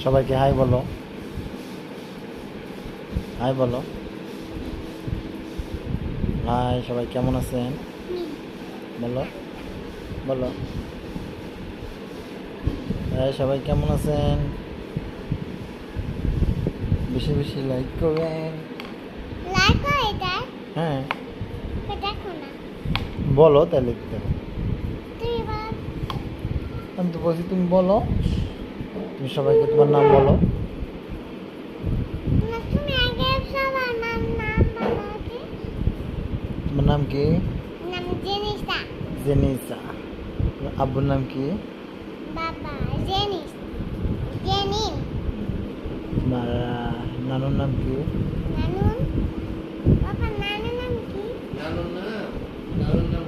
সবাইকে হাই বলো, হাই বলো, হাই। সবাই কেমন আছেন বলো, বলো। হাই, সবাই কেমন আছেন? বেশি বেশি লাইক করবেন। লাইক করে এটা হ্যাঁ, দেখো না বলো তাই লিখতে হবে। তুই বল আমি তো বলছি তুমি বলো, তুমি সবাইকে তোমার নাম বলো। না তুমি আগে সবার নাম নাম বলো কি তোমার নাম কি? নাম জেনিসা জেনিসা। তোমার আব্বুর নাম কি? বাবা জেনিস জেনিন তোমার নানুর নাম কি? নানুন বাবা নানুর নাম কি নানুর নাম